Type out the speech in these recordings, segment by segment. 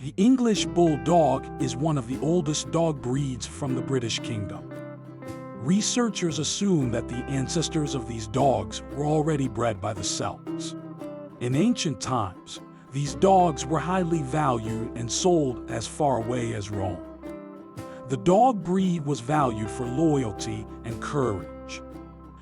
The English Bulldog is one of the oldest dog breeds from the British Kingdom. Researchers assume that the ancestors of these dogs were already bred by the Celts. In ancient times, these dogs were highly valued and sold as far away as Rome. The dog breed was valued for loyalty and courage.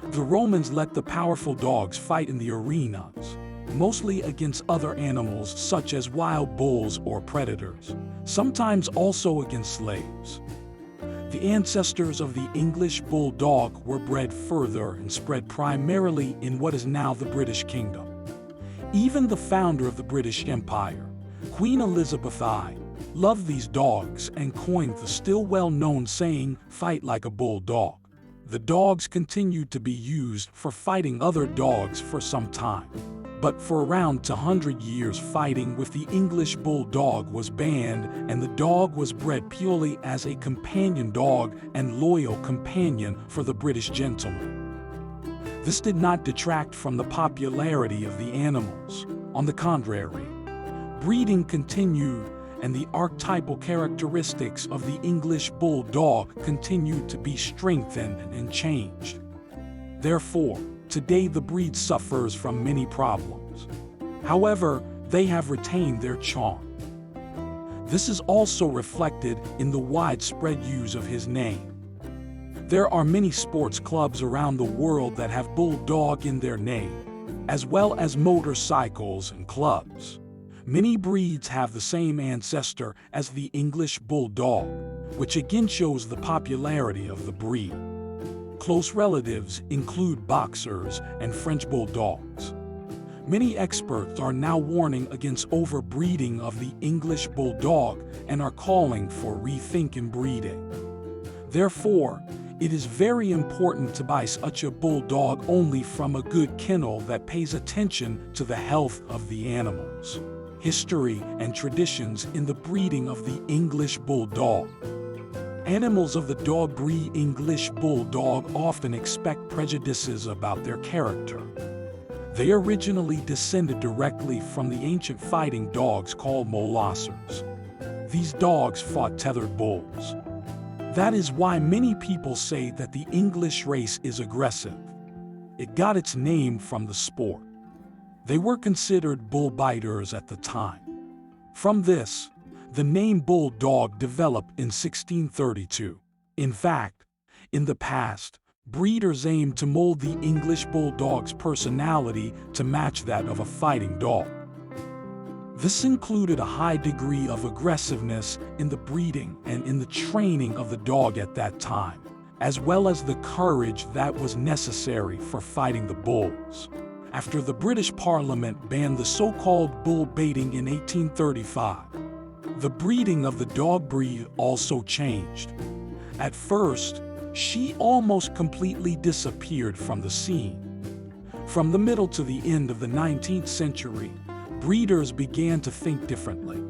The Romans let the powerful dogs fight in the arenas, mostly against other animals such as wild bulls or predators, sometimes also against slaves. The ancestors of the English Bulldog were bred further and spread primarily in what is now the British Kingdom. Even the founder of the British Empire, Queen Elizabeth I, loved these dogs and coined the still well-known saying, "Fight like a bulldog." The dogs continued to be used for fighting other dogs for some time. But for around 200 years, fighting with the English Bulldog was banned, and the dog was bred purely as a companion dog and loyal companion for the British gentleman. This did not detract from the popularity of the animals. On the contrary, breeding continued, and the archetypal characteristics of the English Bulldog continued to be strengthened and changed. Therefore, today the breed suffers from many problems. However, they have retained their charm. This is also reflected in the widespread use of his name. There are many sports clubs around the world that have Bulldog in their name, as well as motorcycles and clubs. Many breeds have the same ancestor as the English Bulldog, which again shows the popularity of the breed. Close relatives include boxers and French bulldogs. Many experts are now warning against overbreeding of the English Bulldog and are calling for rethinking breeding. Therefore, it is very important to buy such a bulldog only from a good kennel that pays attention to the health of the animals, history, and traditions in the breeding of the English Bulldog. Animals of the dog breed English Bulldog often expect prejudices about their character. They originally descended directly from the ancient fighting dogs called molossers. These dogs fought tethered bulls. That is why many people say that the English race is aggressive. It got its name from the sport. They were considered bullbiters at the time. From this, the name Bulldog developed in 1632. In fact, in the past, breeders aimed to mold the English Bulldog's personality to match that of a fighting dog. This included a high degree of aggressiveness in the breeding and in the training of the dog at that time, as well as the courage that was necessary for fighting the bulls. After the British Parliament banned the so-called bull baiting in 1835, the breeding of the dog breed also changed. At first, she almost completely disappeared from the scene. From the middle to the end of the 19th century, breeders began to think differently.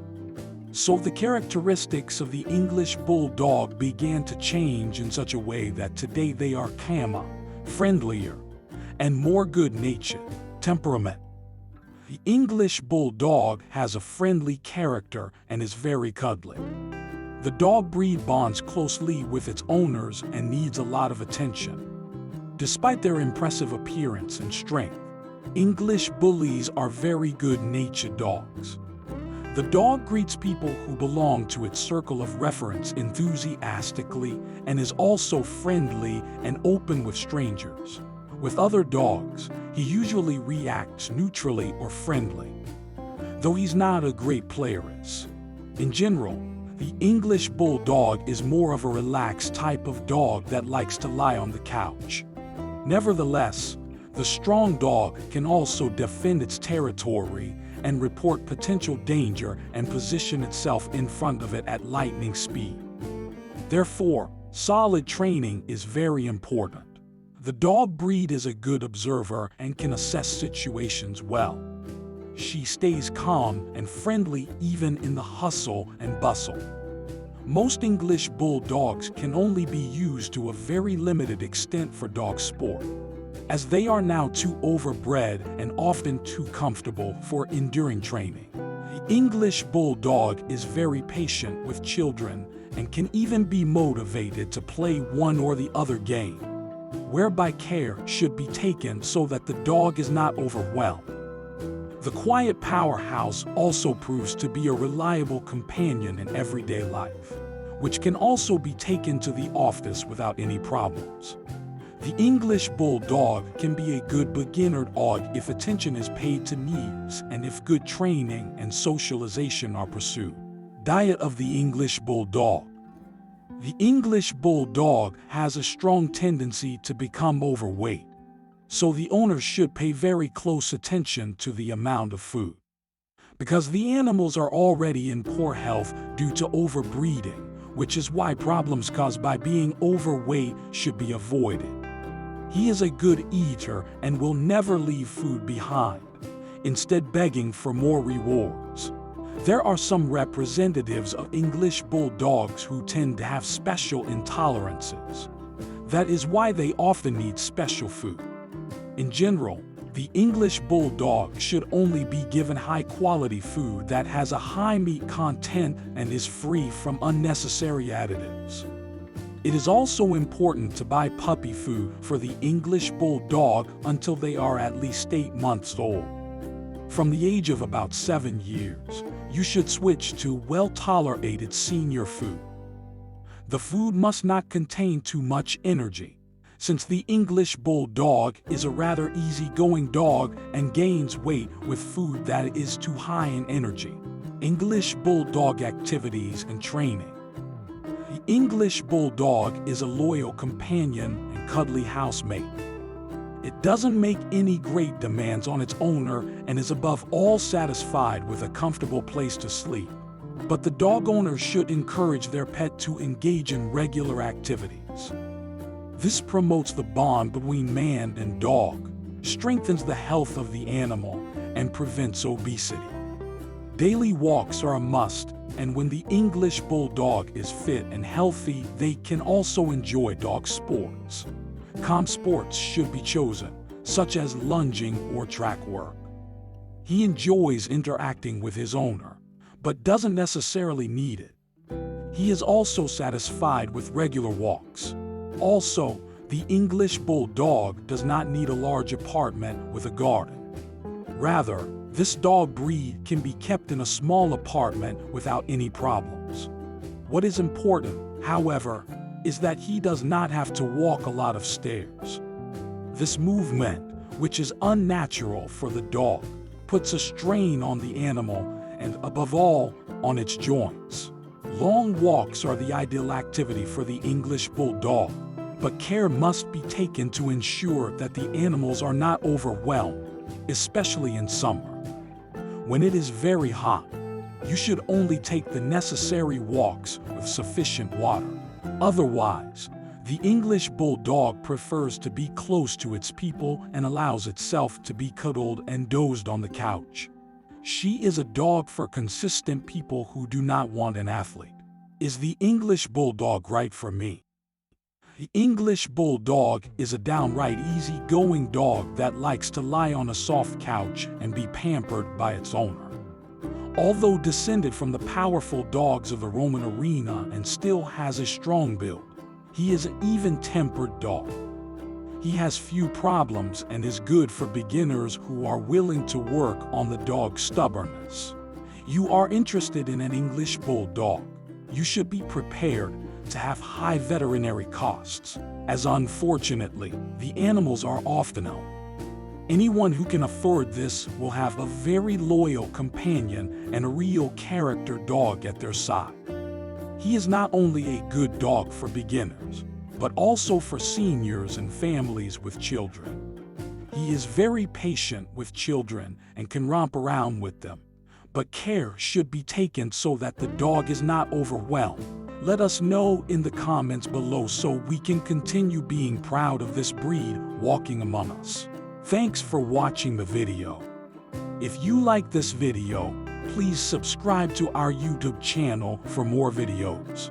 So the characteristics of the English Bulldog began to change in such a way that today they are calmer, friendlier, and more good-natured. Temperament. The English Bulldog has a friendly character and is very cuddly. The dog breed bonds closely with its owners and needs a lot of attention. Despite their impressive appearance and strength, English bullies are very good-natured dogs. The dog greets people who belong to its circle of reference enthusiastically and is also friendly and open with strangers. With other dogs, he usually reacts neutrally or friendly, though he's not a great playerist. In general, the English Bulldog is more of a relaxed type of dog that likes to lie on the couch. Nevertheless, the strong dog can also defend its territory and report potential danger and position itself in front of it at lightning speed. Therefore, solid training is very important. The dog breed is a good observer and can assess situations well. She stays calm and friendly even in the hustle and bustle. Most English Bulldogs can only be used to a very limited extent for dog sport, as they are now too overbred and often too comfortable for enduring training. The The English Bulldog is very patient with children and can even be motivated to play one or the other game, whereby care should be taken so that the dog is not overwhelmed. The quiet powerhouse also proves to be a reliable companion in everyday life, which can also be taken to the office without any problems. The English Bulldog can be a good beginner dog if attention is paid to needs and if good training and socialization are pursued. Diet of the English Bulldog. The English Bulldog has a strong tendency to become overweight, so the owner should pay very close attention to the amount of food. Because the animals are already in poor health due to overbreeding, which is why problems caused by being overweight should be avoided. He is a good eater and will never leave food behind, instead begging for more rewards. There are some representatives of English Bulldogs who tend to have special intolerances. That is why they often need special food. In general, the English Bulldog should only be given high-quality food that has a high meat content and is free from unnecessary additives. It is also important to buy puppy food for the English Bulldog until they are at least 8 months old. From the age of about 7 years, you should switch to well-tolerated senior food. The food must not contain too much energy, since the English Bulldog is a rather easygoing dog and gains weight with food that is too high in energy. English Bulldog activities and training. The English Bulldog is a loyal companion and cuddly housemate. It doesn't make any great demands on its owner and is above all satisfied with a comfortable place to sleep. But the dog owner should encourage their pet to engage in regular activities. This promotes the bond between man and dog, strengthens the health of the animal, and prevents obesity. Daily walks are a must, and when the English Bulldog is fit and healthy, they can also enjoy dog sports. Calm sports should be chosen, such as lunging or track work. He enjoys interacting with his owner, but doesn't necessarily need it. He is also satisfied with regular walks. Also, the English Bulldog does not need a large apartment with a garden. Rather, this dog breed can be kept in a small apartment without any problems. What is important, however, is that he does not have to walk a lot of stairs. This movement, which is unnatural for the dog, puts a strain on the animal and, above all, on its joints. Long walks are the ideal activity for the English Bulldog, but care must be taken to ensure that the animals are not overwhelmed, especially in summer. When it is very hot, you should only take the necessary walks with sufficient water. Otherwise, the English Bulldog prefers to be close to its people and allows itself to be cuddled and dozed on the couch. She is a dog for consistent people who do not want an athlete. Is the English Bulldog right for me? The English Bulldog is a downright easygoing dog that likes to lie on a soft couch and be pampered by its owner. Although descended from the powerful dogs of the Roman arena and still has a strong build, he is an even-tempered dog. He has few problems and is good for beginners who are willing to work on the dog's stubbornness. You are interested in an English Bulldog. You should be prepared to have high veterinary costs, as unfortunately, the animals are often owned. Anyone who can afford this will have a very loyal companion and a real character dog at their side. He is not only a good dog for beginners, but also for seniors and families with children. He is very patient with children and can romp around with them, but care should be taken so that the dog is not overwhelmed. Let us know in the comments below so we can continue being proud of this breed walking among us. Thanks for watching the video. If you like this video, please subscribe to our YouTube channel for more videos.